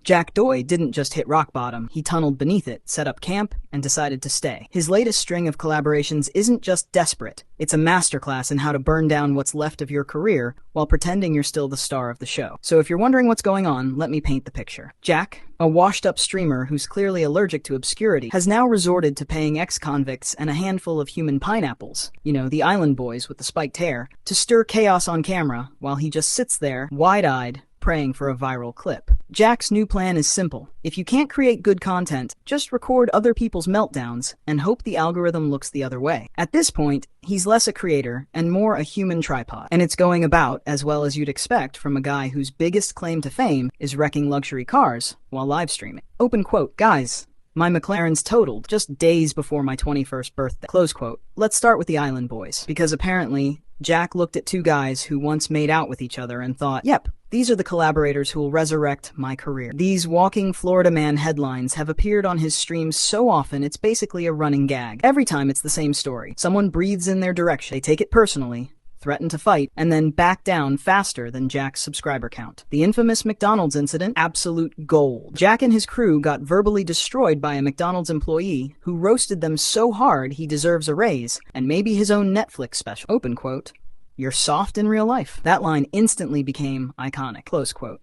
Jack Doy didn't just hit rock bottom, he tunneled beneath it, set up camp, and decided to stay. His latest string of collaborations isn't just desperate, it's a masterclass in how to burn down what's left of your career while pretending you're still the star of the show. So if you're wondering what's going on, let me paint the picture. Jack, a washed-up streamer who's clearly allergic to obscurity, has now resorted to paying ex-convicts and a handful of human pineapples, the island boys with the spiked hair, to stir chaos on camera while he just sits there, wide-eyed, praying for a viral clip. Jack's new plan is simple. If you can't create good content, just record other people's meltdowns and hope the algorithm looks the other way. At this point, he's less a creator and more a human tripod. And it's going about as well as you'd expect from a guy whose biggest claim to fame is wrecking luxury cars while live streaming. Open quote, "Guys, my McLaren's totaled just days before my 21st birthday." Close quote. Let's start with the Island Boys, because apparently Jack looked at two guys who once made out with each other and thought, yep, these are the collaborators who will resurrect my career. These walking Florida man headlines have appeared on his streams so often it's basically a running gag. Every time it's the same story. Someone breathes in their direction, they take it personally, threaten to fight, and then back down faster than Jack's subscriber count. The infamous McDonald's incident, absolute gold. Jack and his crew got verbally destroyed by a McDonald's employee who roasted them so hard he deserves a raise, and maybe his own Netflix special. Open quote, "You're soft in real life." That line instantly became iconic. Close quote.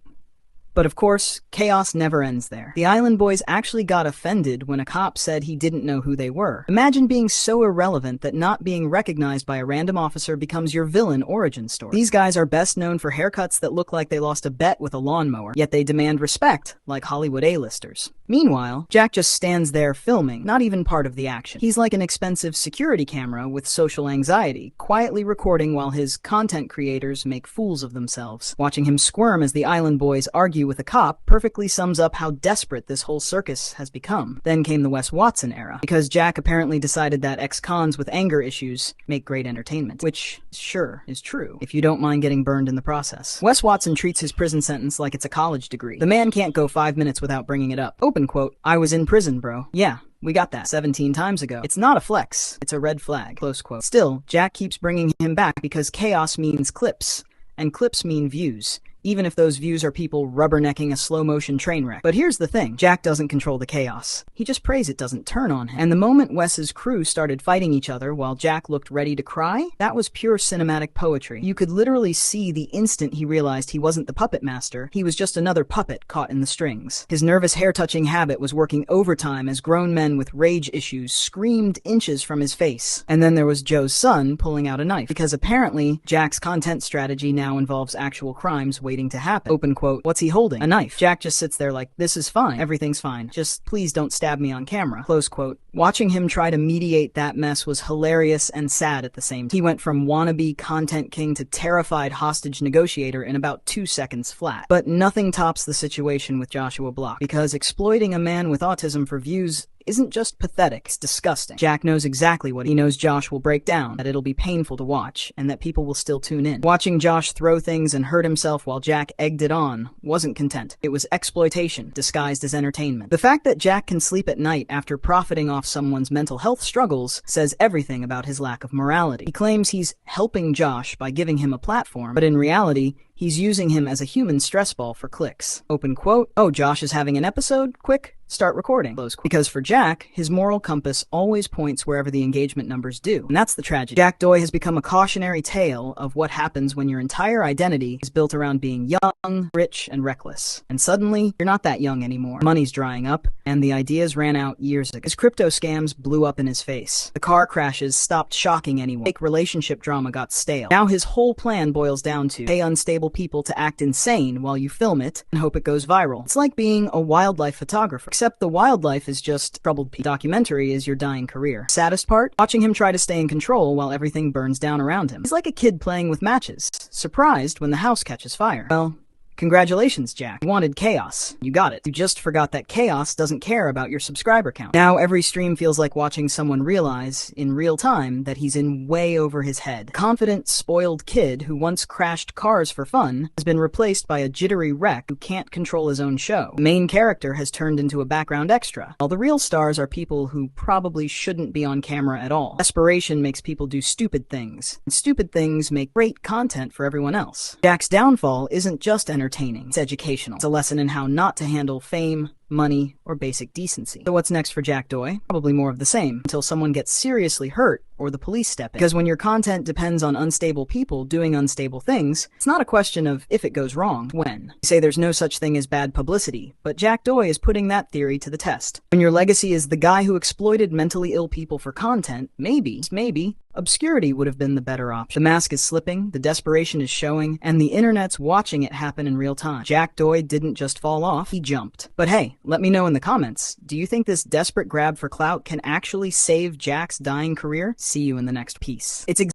But of course, chaos never ends there. The Island Boys actually got offended when a cop said he didn't know who they were. Imagine being so irrelevant that not being recognized by a random officer becomes your villain origin story. These guys are best known for haircuts that look like they lost a bet with a lawnmower, yet they demand respect like Hollywood A-listers. Meanwhile, Jack just stands there filming, not even part of the action. He's like an expensive security camera with social anxiety, quietly recording while his content creators make fools of themselves. Watching him squirm as the Island Boys argue with a cop perfectly sums up how desperate this whole circus has become. Then came the Wes Watson era, because Jack apparently decided that ex-cons with anger issues make great entertainment, which, sure, is true, if you don't mind getting burned in the process. Wes Watson treats his prison sentence like it's a college degree. The man can't go 5 minutes without bringing it up. Open quote, "I was in prison, bro. Yeah, we got that 17 times ago. It's not a flex, it's a red flag." Close quote. Still, Jack keeps bringing him back because chaos means clips, and clips mean views, even if those views are people rubbernecking a slow-motion train wreck. But here's the thing, Jack doesn't control the chaos. He just prays it doesn't turn on him. And the moment Wes's crew started fighting each other while Jack looked ready to cry, that was pure cinematic poetry. You could literally see the instant he realized he wasn't the puppet master, he was just another puppet caught in the strings. His nervous hair-touching habit was working overtime as grown men with rage issues screamed inches from his face. And then there was Joe's son pulling out a knife, because apparently Jack's content strategy now involves actual crimes waiting to happen. Open quote, "What's he holding? A knife." Jack just sits there like, "This is fine. Everything's fine. Just please don't stab me on camera." Close quote. Watching him try to mediate that mess was hilarious and sad at the same time. He went from wannabe content king to terrified hostage negotiator in about 2 seconds flat. But nothing tops the situation with Joshua Block, because exploiting a man with autism for views isn't just pathetic, it's disgusting. Jack knows exactly what he knows Josh will break down, that it'll be painful to watch, and that people will still tune in. Watching Josh throw things and hurt himself while Jack egged it on wasn't content. It was exploitation, disguised as entertainment. The fact that Jack can sleep at night after profiting off someone's mental health struggles says everything about his lack of morality. He claims he's helping Josh by giving him a platform, but in reality, he's using him as a human stress ball for clicks. Open quote, "Oh, Josh is having an episode? Quick, start recording." Close quote. Because for Jack, his moral compass always points wherever the engagement numbers do. And that's the tragedy. Jack Doy has become a cautionary tale of what happens when your entire identity is built around being young, rich, and reckless. And suddenly, you're not that young anymore. Money's drying up, and the ideas ran out years ago. His crypto scams blew up in his face. The car crashes stopped shocking anyone. Fake relationship drama got stale. Now his whole plan boils down to pay unstable people to act insane while you film it and hope it goes viral. It's like being a wildlife photographer, except the wildlife is just troubled people. Documentary is your dying career. Saddest part? Watching him try to stay in control while everything burns down around him. He's like a kid playing with matches, surprised when the house catches fire. Well, congratulations, Jack. You wanted chaos. You got it. You just forgot that chaos doesn't care about your subscriber count. Now every stream feels like watching someone realize, in real time, that he's in way over his head. The confident, spoiled kid who once crashed cars for fun has been replaced by a jittery wreck who can't control his own show. The main character has turned into a background extra, while the real stars are people who probably shouldn't be on camera at all. Desperation makes people do stupid things, and stupid things make great content for everyone else. Jack's downfall isn't just entertainment. entertaining. It's educational. It's a lesson in how not to handle fame, money, or basic decency. So what's next for Jack Doy? Probably more of the same, until someone gets seriously hurt or the police step in. Because when your content depends on unstable people doing unstable things, it's not a question of if it goes wrong, when. You say there's no such thing as bad publicity, but Jack Doy is putting that theory to the test. When your legacy is the guy who exploited mentally ill people for content, maybe, obscurity would have been the better option. The mask is slipping, the desperation is showing, and the internet's watching it happen in real time. Jack Doy didn't just fall off, he jumped. But hey, let me know in the comments, do you think this desperate grab for clout can actually save Jack's dying career? See you in the next piece. It's